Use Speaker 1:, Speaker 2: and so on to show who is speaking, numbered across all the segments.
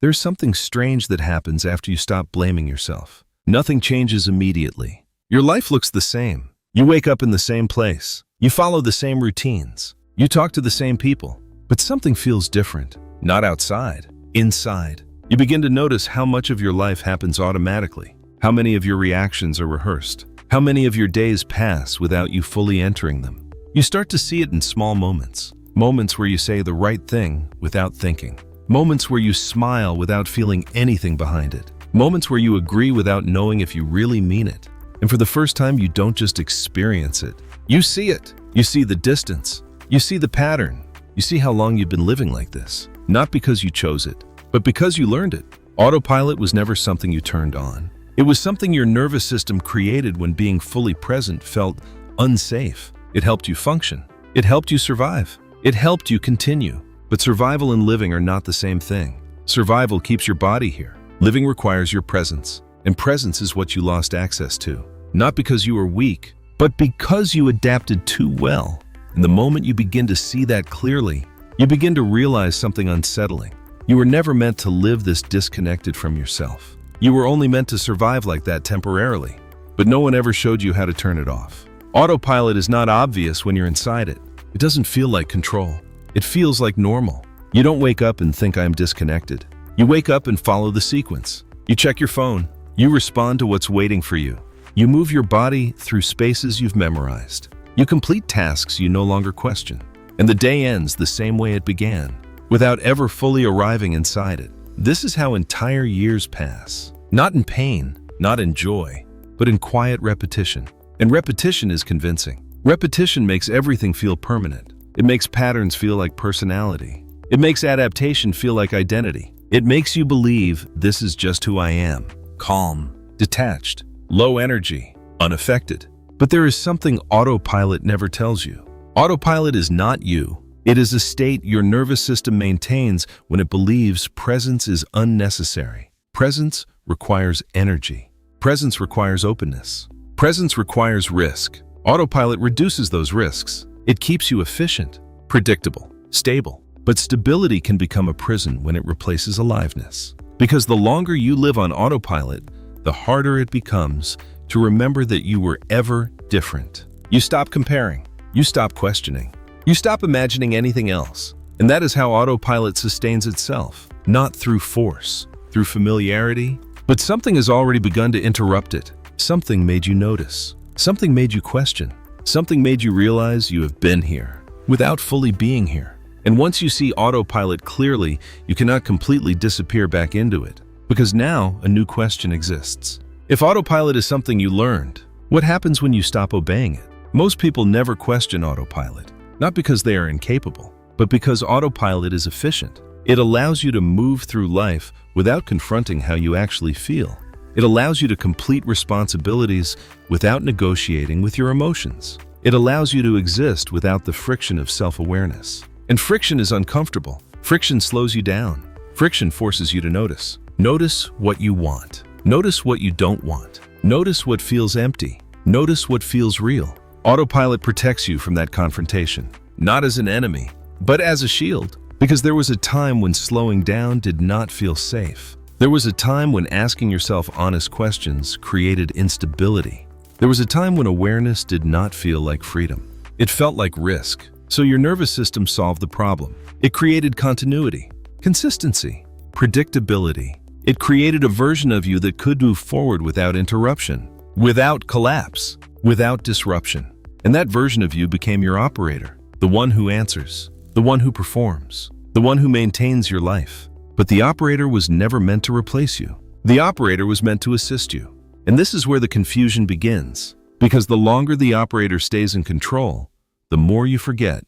Speaker 1: There's something strange that happens after you stop blaming yourself. Nothing changes immediately. Your life looks the same. You wake up in the same place. You follow the same routines. You talk to the same people. But something feels different. Not outside, inside. You begin to notice how much of your life happens automatically. How many of your reactions are rehearsed. How many of your days pass without you fully entering them. You start to see it in small moments. Moments where you say the right thing without thinking. Moments where you smile without feeling anything behind it. Moments where you agree without knowing if you really mean it. And for the first time, you don't just experience it. You see it. You see the distance. You see the pattern. You see how long you've been living like this. Not because you chose it, but because you learned it. Autopilot was never something you turned on. It was something your nervous system created when being fully present felt unsafe. It helped you function. It helped you survive. It helped you continue. But survival and living are not the same thing. Survival keeps your body here. Living requires your presence. And presence is what you lost access to. Not because you were weak, but because you adapted too well. And the moment you begin to see that clearly, you begin to realize something unsettling. You were never meant to live this disconnected from yourself. You were only meant to survive like that temporarily. But no one ever showed you how to turn it off. Autopilot is not obvious when you're inside it. It doesn't feel like control. It feels like normal. You don't wake up and think I'm disconnected. You wake up and follow the sequence. You check your phone. You respond to what's waiting for you. You move your body through spaces you've memorized. You complete tasks you no longer question. And the day ends the same way it began, without ever fully arriving inside it. This is how entire years pass. Not in pain, not in joy, but in quiet repetition. And repetition is convincing. Repetition makes everything feel permanent. It makes patterns feel like personality. It makes adaptation feel like identity. It makes you believe this is just who I am. Calm, detached, low energy, unaffected. But there is something autopilot never tells you. Autopilot is not you. It is a state your nervous system maintains when it believes presence is unnecessary. Presence requires energy. Presence requires openness. Presence requires risk. Autopilot reduces those risks. It keeps you efficient, predictable, stable. But stability can become a prison when it replaces aliveness. Because the longer you live on autopilot, the harder it becomes to remember that you were ever different. You stop comparing. You stop questioning. You stop imagining anything else. And that is how autopilot sustains itself. Not through force, through familiarity. But something has already begun to interrupt it. Something made you notice. Something made you question. Something made you realize you have been here, without fully being here. And once you see autopilot clearly, you cannot completely disappear back into it. Because now, a new question exists. If autopilot is something you learned, what happens when you stop obeying it? Most people never question autopilot, not because they are incapable, but because autopilot is efficient. It allows you to move through life without confronting how you actually feel. It allows you to complete responsibilities without negotiating with your emotions. It allows you to exist without the friction of self-awareness. And friction is uncomfortable. Friction slows you down. Friction forces you to notice. Notice what you want. Notice what you don't want. Notice what feels empty. Notice what feels real. Autopilot protects you from that confrontation, not as an enemy, but as a shield. Because there was a time when slowing down did not feel safe. There was a time when asking yourself honest questions created instability. There was a time when awareness did not feel like freedom. It felt like risk. So your nervous system solved the problem. It created continuity, consistency, predictability. It created a version of you that could move forward without interruption, without collapse, without disruption. And that version of you became your operator, the one who answers, the one who performs, the one who maintains your life. But the operator was never meant to replace you. The operator was meant to assist you. And this is where the confusion begins. Because the longer the operator stays in control, the more you forget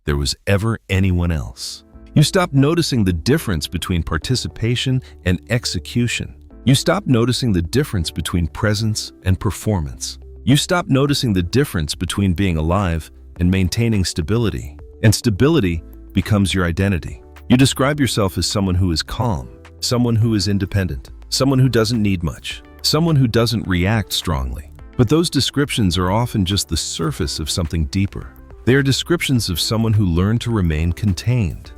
Speaker 1: there was ever anyone else. You stop noticing the difference between participation and execution. You stop noticing the difference between presence and performance. You stop noticing the difference between being alive and maintaining stability. And stability becomes your identity. You describe yourself as someone who is calm, someone who is independent, someone who doesn't need much, someone who doesn't react strongly. But those descriptions are often just the surface of something deeper. They are descriptions of someone who learned to remain contained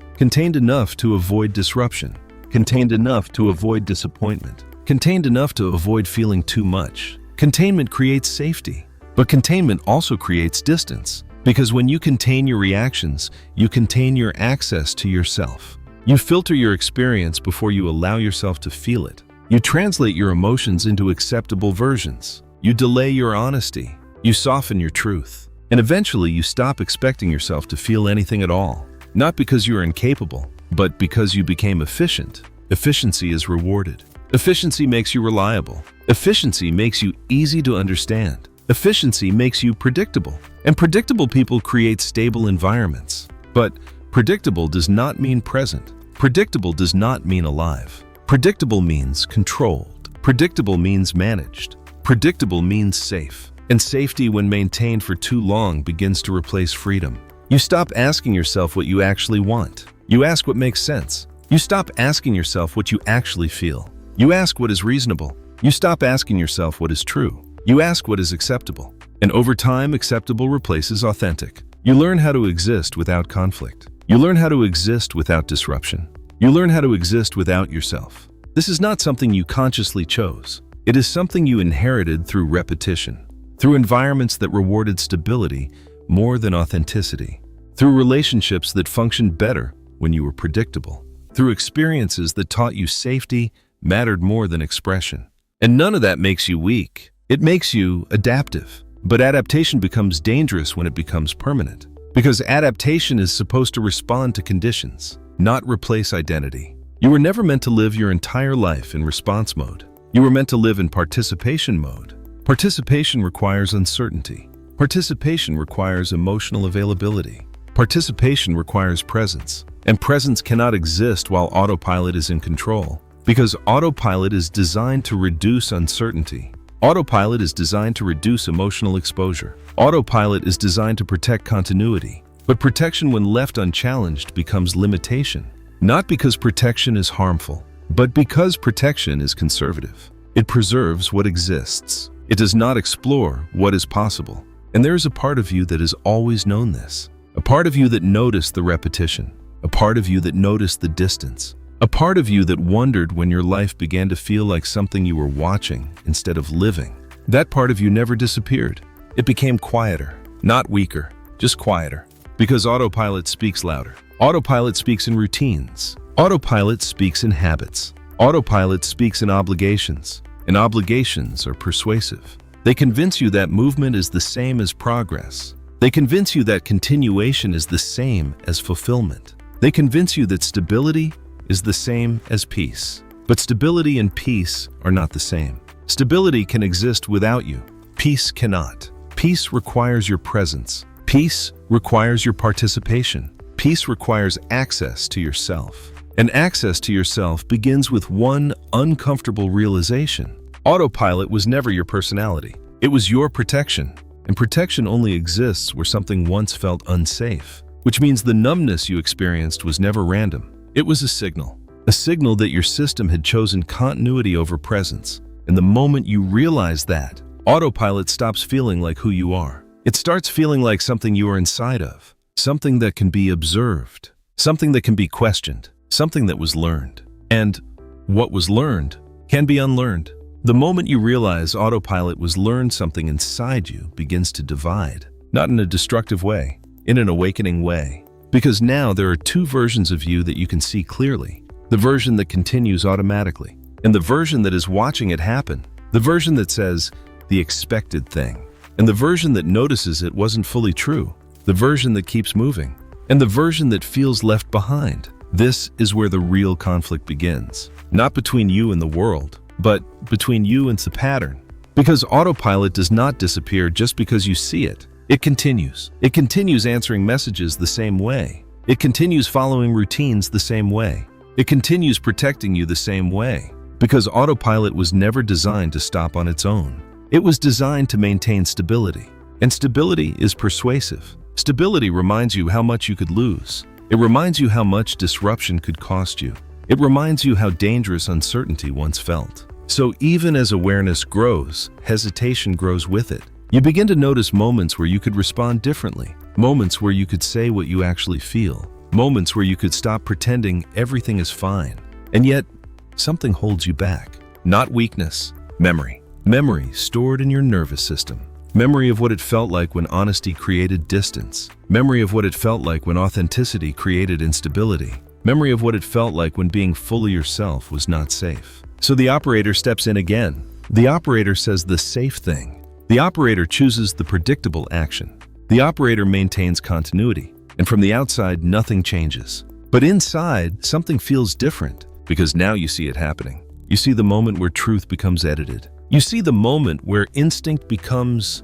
Speaker 1: enough to avoid disruption, contained enough to avoid disappointment, contained enough to avoid feeling too much. Containment creates safety, but containment also creates distance. Because when you contain your reactions, you contain your access to yourself. You filter your experience before you allow yourself to feel it. You translate your emotions into acceptable versions. You delay your honesty. You soften your truth. And eventually you stop expecting yourself to feel anything at all. Not because you are incapable, but because you became efficient. Efficiency is rewarded. Efficiency makes you reliable. Efficiency makes you easy to understand. Efficiency makes you predictable. And predictable people create stable environments. But predictable does not mean present. Predictable does not mean alive. Predictable means controlled. Predictable means managed. Predictable means safe. And safety, when maintained for too long, begins to replace freedom. You stop asking yourself what you actually want. You ask what makes sense. You stop asking yourself what you actually feel. You ask what is reasonable. You stop asking yourself what is true. You ask what is acceptable. And over time, acceptable replaces authentic. You learn how to exist without conflict. You learn how to exist without disruption. You learn how to exist without yourself. This is not something you consciously chose. It is something you inherited through repetition, through environments that rewarded stability more than authenticity, through relationships that functioned better when you were predictable, through experiences that taught you safety mattered more than expression. And none of that makes you weak. It makes you adaptive. But adaptation becomes dangerous when it becomes permanent. Because adaptation is supposed to respond to conditions, not replace identity. You were never meant to live your entire life in response mode. You were meant to live in participation mode. Participation requires uncertainty. Participation requires emotional availability. Participation requires presence. And presence cannot exist while autopilot is in control. Because autopilot is designed to reduce uncertainty. Autopilot is designed to reduce emotional exposure. Autopilot is designed to protect continuity. But protection, when left unchallenged, becomes limitation. Not because protection is harmful, but because protection is conservative. It preserves what exists. It does not explore what is possible. And there is a part of you that has always known this. A part of you that noticed the repetition. A part of you that noticed the distance. A part of you that wondered when your life began to feel like something you were watching instead of living. That part of you never disappeared. It became quieter, not weaker, just quieter. Because autopilot speaks louder. Autopilot speaks in routines. Autopilot speaks in habits. Autopilot speaks in obligations. And obligations are persuasive. They convince you that movement is the same as progress. They convince you that continuation is the same as fulfillment. They convince you that stability is the same as peace. But stability and peace are not the same. Stability can exist without you. Peace cannot. Peace requires your presence. Peace requires your participation. Peace requires access to yourself. And access to yourself begins with one uncomfortable realization. Autopilot was never your personality. It was your protection. And protection only exists where something once felt unsafe. Which means the numbness you experienced was never random. It was a signal that your system had chosen continuity over presence. And the moment you realize that, autopilot stops feeling like who you are. It starts feeling like something you are inside of, something that can be observed, something that can be questioned, something that was learned. And what was learned can be unlearned. The moment you realize autopilot was learned, something inside you begins to divide, not in a destructive way, in an awakening way. Because now there are two versions of you that you can see clearly. The version that continues automatically, and the version that is watching it happen. The version that says the expected thing, and the version that notices it wasn't fully true. The version that keeps moving, and the version that feels left behind. This is where the real conflict begins. Not between you and the world, but between you and the pattern. Because autopilot does not disappear just because you see it. It continues. It continues answering messages the same way. It continues following routines the same way. It continues protecting you the same way. Because autopilot was never designed to stop on its own. It was designed to maintain stability. And stability is persuasive. Stability reminds you how much you could lose. It reminds you how much disruption could cost you. It reminds you how dangerous uncertainty once felt. So even as awareness grows, hesitation grows with it. You begin to notice moments where you could respond differently, moments where you could say what you actually feel, moments where you could stop pretending everything is fine, And yet, something holds you back. Not weakness, memory. Memory stored in your nervous system. Memory of what it felt like when honesty created distance. Memory of what it felt like when authenticity created instability. Memory of what it felt like when being fully yourself was not safe. So the operator steps in again. The operator says the safe thing. The operator chooses the predictable action. The operator maintains continuity. And from the outside, nothing changes. But inside, something feels different, because now you see it happening. You see the moment where truth becomes edited. You see the moment where instinct becomes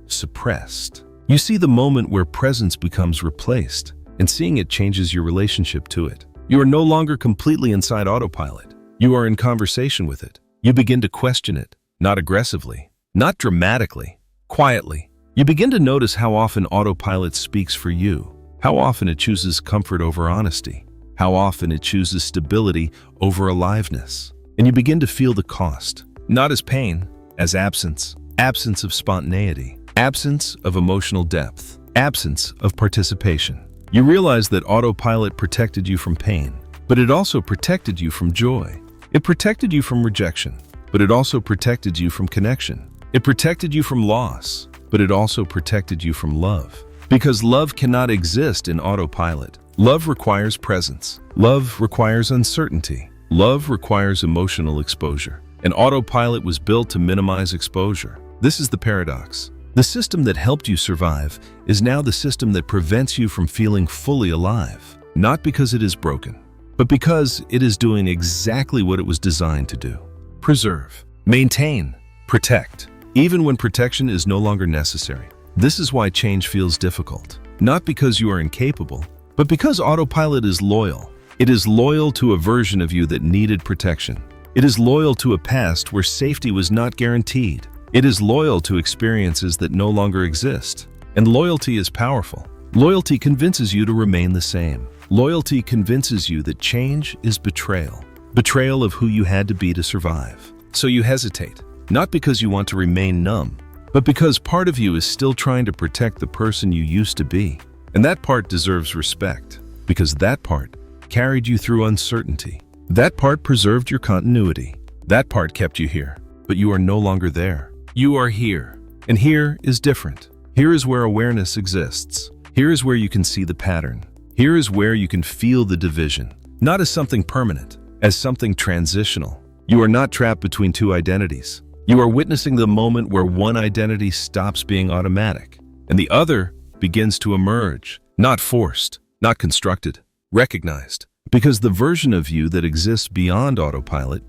Speaker 1: suppressed. You see the moment where presence becomes replaced, and seeing it changes your relationship to it. You are no longer completely inside autopilot. You are in conversation with it. You begin to question it, not aggressively, not dramatically, quietly. You begin to notice how often autopilot speaks for you, how often it chooses comfort over honesty, how often it chooses stability over aliveness. And you begin to feel the cost, not as pain, as absence. Absence of spontaneity, absence of emotional depth, absence of participation. You realize that autopilot protected you from pain, but it also protected you from joy. It protected you from rejection, but it also protected you from connection. It protected you from loss, but it also protected you from love. Because love cannot exist in autopilot. Love requires presence. Love requires uncertainty. Love requires emotional exposure. And autopilot was built to minimize exposure. This is the paradox. The system that helped you survive is now the system that prevents you from feeling fully alive. Not because it is broken, but because it is doing exactly what it was designed to do. Preserve, maintain, protect, even when protection is no longer necessary. This is why change feels difficult. Not because you are incapable, but because autopilot is loyal. It is loyal to a version of you that needed protection. It is loyal to a past where safety was not guaranteed. It is loyal to experiences that no longer exist. And loyalty is powerful. Loyalty convinces you to remain the same. Loyalty convinces you that change is betrayal. Betrayal of who you had to be to survive. So you hesitate, not because you want to remain numb, but because part of you is still trying to protect the person you used to be. And that part deserves respect, because that part carried you through uncertainty. That part preserved your continuity. That part kept you here, but you are no longer there. You are here, and here is different. Here is where awareness exists. Here is where you can see the pattern. Here is where you can feel the division, not as something permanent, as something transitional. You are not trapped between two identities. You are witnessing the moment where one identity stops being automatic, and the other begins to emerge, not forced, not constructed, recognized, because the version of you that exists beyond autopilot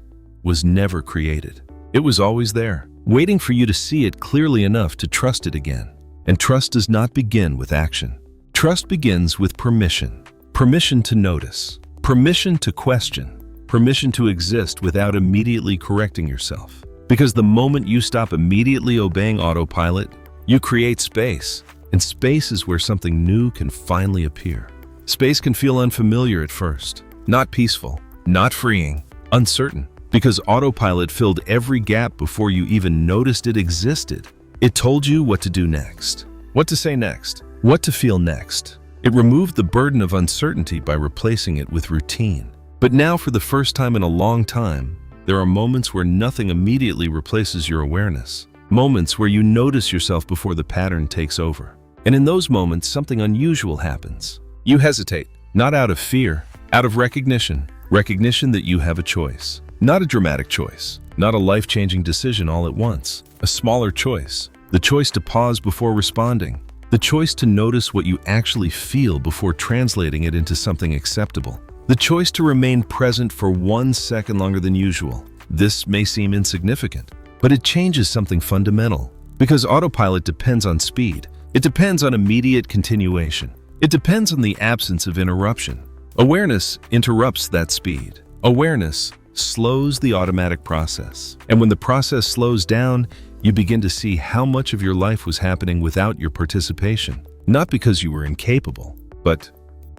Speaker 1: was never created. It was always there, waiting for you to see it clearly enough to trust it again. And trust does not begin with action. Trust begins with permission. Permission to notice. Permission to question. Permission to exist without immediately correcting yourself. Because the moment you stop immediately obeying autopilot, you create space. And space is where something new can finally appear. Space can feel unfamiliar at first, not peaceful, not freeing, uncertain. Because autopilot filled every gap before you even noticed it existed. It told you what to do next, what to say next, what to feel next. It removed the burden of uncertainty by replacing it with routine. But now, for the first time in a long time, there are moments where nothing immediately replaces your awareness. Moments where you notice yourself before the pattern takes over. And in those moments, something unusual happens. You hesitate, not out of fear, out of recognition. Recognition that you have a choice. Not a dramatic choice, not a life-changing decision all at once. A smaller choice. The choice to pause before responding. The choice to notice what you actually feel before translating it into something acceptable. The choice to remain present for 1 second longer than usual. This may seem insignificant, but it changes something fundamental. Because autopilot depends on speed. It depends on immediate continuation. It depends on the absence of interruption. Awareness interrupts that speed. Awareness slows the automatic process. And when the process slows down, you begin to see how much of your life was happening without your participation. Not because you were incapable, but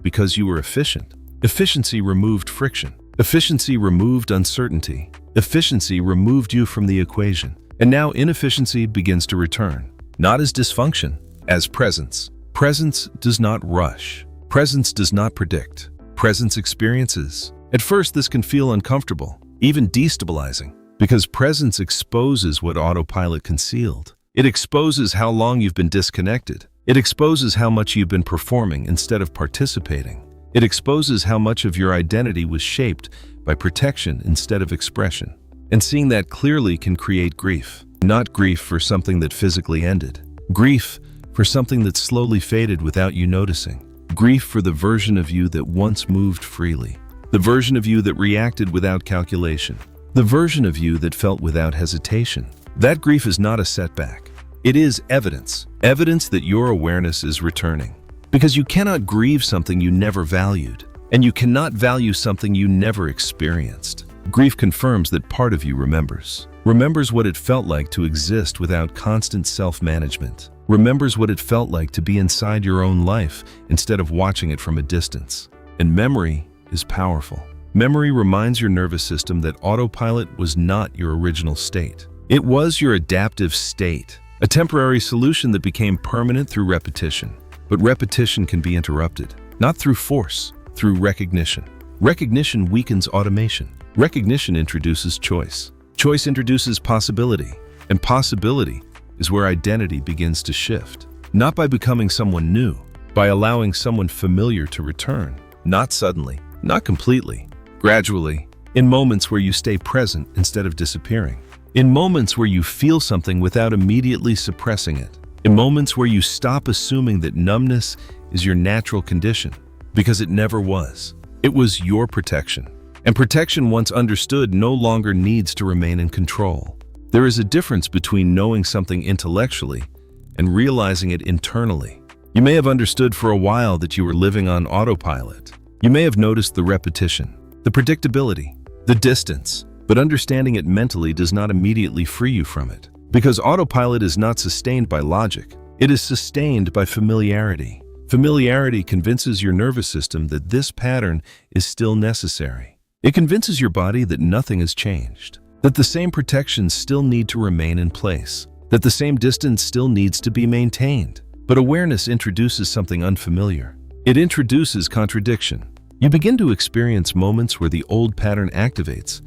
Speaker 1: because you were efficient. Efficiency removed friction. Efficiency removed uncertainty. Efficiency removed you from the equation. And now inefficiency begins to return. Not as dysfunction, as presence. Presence does not rush. Presence does not predict. Presence experiences. At first, this can feel uncomfortable, even destabilizing, because presence exposes what autopilot concealed. It exposes how long you've been disconnected. It exposes how much you've been performing instead of participating. It exposes how much of your identity was shaped by protection instead of expression. And seeing that clearly can create grief. Not grief for something that physically ended. Grief for something that slowly faded without you noticing. Grief for the version of you that once moved freely. The version of you that reacted without calculation. The version of you that felt without hesitation. That grief is not a setback. It is evidence. Evidence that your awareness is returning. Because you cannot grieve something you never valued. And you cannot value something you never experienced. Grief confirms that part of you remembers. Remembers what it felt like to exist without constant self-management. Remembers what it felt like to be inside your own life instead of watching it from a distance. And memory is powerful. Memory reminds your nervous system that autopilot was not your original state. It was your adaptive state, a temporary solution that became permanent through repetition. But repetition can be interrupted, not through force, through recognition. Recognition weakens automation. Recognition introduces choice. Choice introduces possibility, and possibility is where identity begins to shift. Not by becoming someone new, by allowing someone familiar to return. Not suddenly, not completely, gradually, in moments where you stay present instead of disappearing. In moments where you feel something without immediately suppressing it. In moments where you stop assuming that numbness is your natural condition, because it never was. It was your protection. And protection, once understood, no longer needs to remain in control. There is a difference between knowing something intellectually and realizing it internally. You may have understood for a while that you were living on autopilot. You may have noticed the repetition, the predictability, the distance, but understanding it mentally does not immediately free you from it. Because autopilot is not sustained by logic. It is sustained by familiarity. Familiarity convinces your nervous system that this pattern is still necessary. It convinces your body that nothing has changed, that the same protections still need to remain in place, that the same distance still needs to be maintained. But awareness introduces something unfamiliar. It introduces contradiction. You begin to experience moments where the old pattern activates,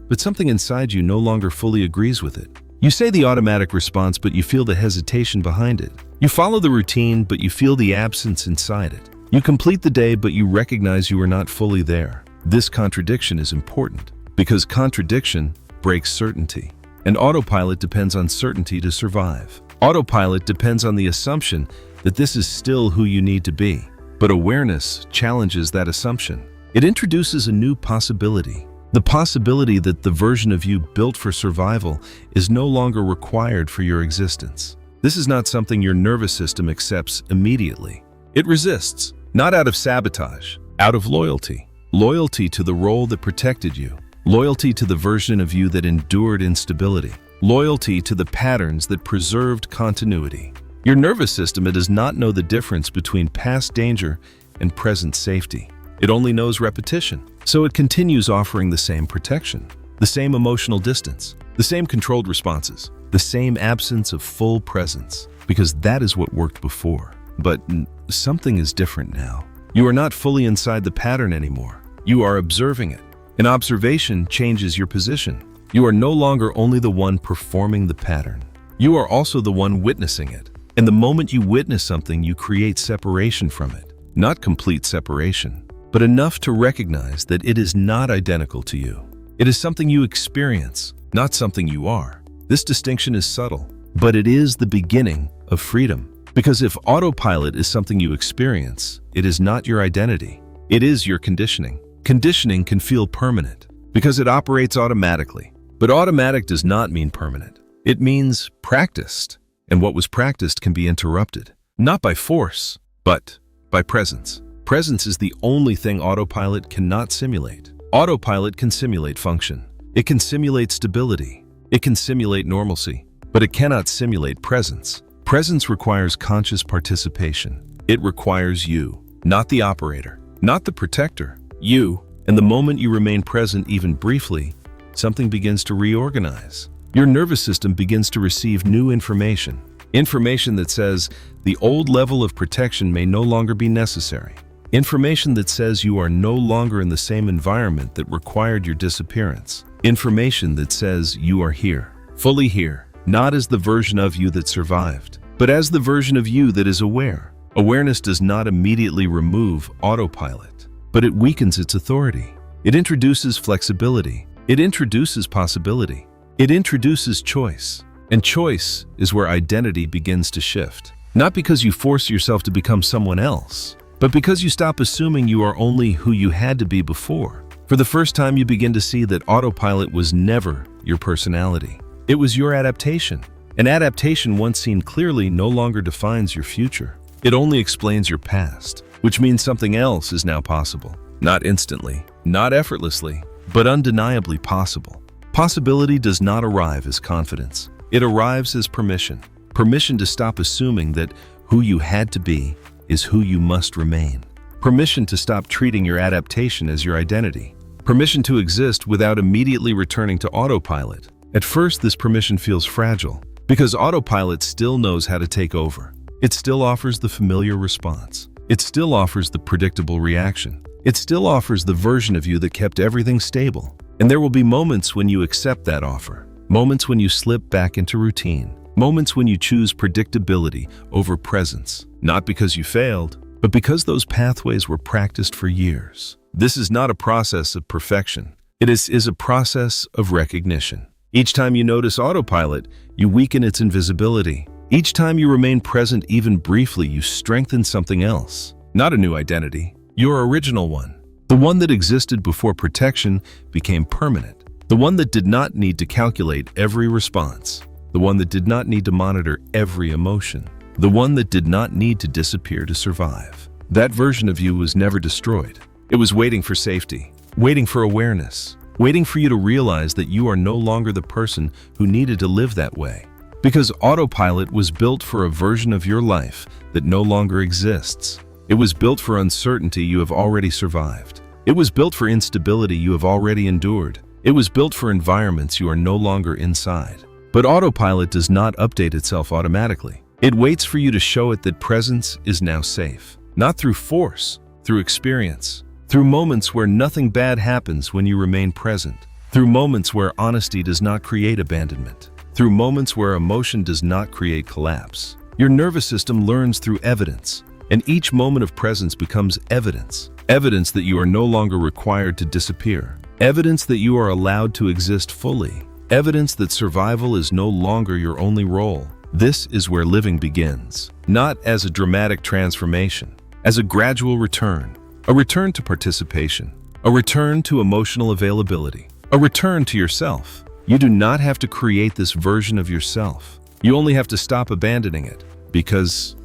Speaker 1: but something inside you no longer fully agrees with it. You say the automatic response, but you feel the hesitation behind it. You follow the routine, but you feel the absence inside it. You complete the day, but you recognize you are not fully there. This contradiction is important because contradiction breaks certainty, and autopilot depends on certainty to survive. Autopilot depends on the assumption that this is still who you need to be, but awareness challenges that assumption. It introduces a new possibility, the possibility that the version of you built for survival is no longer required for your existence. This is not something your nervous system accepts immediately. It resists, not out of sabotage, out of loyalty. Loyalty to the role that protected you. Loyalty to the version of you that endured instability. Loyalty to the patterns that preserved continuity. Your nervous system does not know the difference between past danger and present safety. It only knows repetition, so it continues offering the same protection, the same emotional distance, the same controlled responses, the same absence of full presence, because that is what worked before. But something is different now. You are not fully inside the pattern anymore. You are observing it. An observation changes your position. You are no longer only the one performing the pattern. You are also the one witnessing it. And the moment you witness something, you create separation from it. Not complete separation, but enough to recognize that it is not identical to you. It is something you experience, not something you are. This distinction is subtle, but it is the beginning of freedom. Because if autopilot is something you experience, it is not your identity. It is your conditioning. Conditioning can feel permanent because it operates automatically. But automatic does not mean permanent. It means practiced. And what was practiced can be interrupted, not by force, but by presence. Presence is the only thing autopilot cannot simulate. Autopilot can simulate function. It can simulate stability. It can simulate normalcy, but it cannot simulate presence. Presence requires conscious participation. It requires you, not the operator, not the protector, you. And the moment you remain present even briefly, something begins to reorganize. Your nervous system begins to receive new information. Information that says the old level of protection may no longer be necessary. Information that says you are no longer in the same environment that required your disappearance. Information that says you are here, fully here, not as the version of you that survived, but as the version of you that is aware. Awareness does not immediately remove autopilot, but it weakens its authority. It introduces flexibility. It introduces possibility. It introduces choice. And choice is where identity begins to shift. Not because you force yourself to become someone else, but because you stop assuming you are only who you had to be before. For the first time, you begin to see that autopilot was never your personality. It was your adaptation. An adaptation once seen clearly no longer defines your future. It only explains your past, which means something else is now possible. Not instantly, not effortlessly, but undeniably possible. Possibility does not arrive as confidence. It arrives as permission. Permission to stop assuming that who you had to be is who you must remain. Permission to stop treating your adaptation as your identity. Permission to exist without immediately returning to autopilot. At first, this permission feels fragile because autopilot still knows how to take over. It still offers the familiar response. It still offers the predictable reaction. It still offers the version of you that kept everything stable. And there will be moments when you accept that offer. Moments when you slip back into routine. Moments when you choose predictability over presence. Not because you failed, but because those pathways were practiced for years. This is not a process of perfection. It is a process of recognition. Each time you notice autopilot, you weaken its invisibility. Each time you remain present even briefly, you strengthen something else. Not a new identity, your original one. The one that existed before protection became permanent. The one that did not need to calculate every response. The one that did not need to monitor every emotion. The one that did not need to disappear to survive. That version of you was never destroyed. It was waiting for safety, waiting for awareness, waiting for you to realize that you are no longer the person who needed to live that way. Because autopilot was built for a version of your life that no longer exists. It was built for uncertainty you have already survived. It was built for instability you have already endured. It was built for environments you are no longer inside. But autopilot does not update itself automatically. It waits for you to show it that presence is now safe. Not through force, through experience. Through moments where nothing bad happens when you remain present. Through moments where honesty does not create abandonment. Through moments where emotion does not create collapse. Your nervous system learns through evidence, and each moment of presence becomes evidence. Evidence that you are no longer required to disappear. Evidence that you are allowed to exist fully. Evidence that survival is no longer your only role. This is where living begins, not as a dramatic transformation, as a gradual return. A return to participation. A return to emotional availability. A return to yourself. You do not have to create this version of yourself. You only have to stop abandoning it, because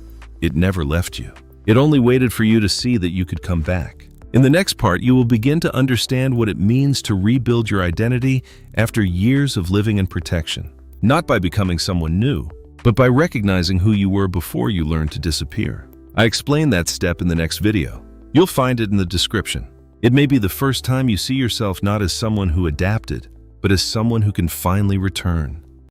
Speaker 1: it never left you. It only waited for you to see that you could come back. In the next part, you will begin to understand what it means to rebuild your identity after years of living in protection. Not by becoming someone new, but by recognizing who you were before you learned to disappear. I explain that step in the next video. You'll find it in the description. It may be the first time you see yourself not as someone who adapted, but as someone who can finally return.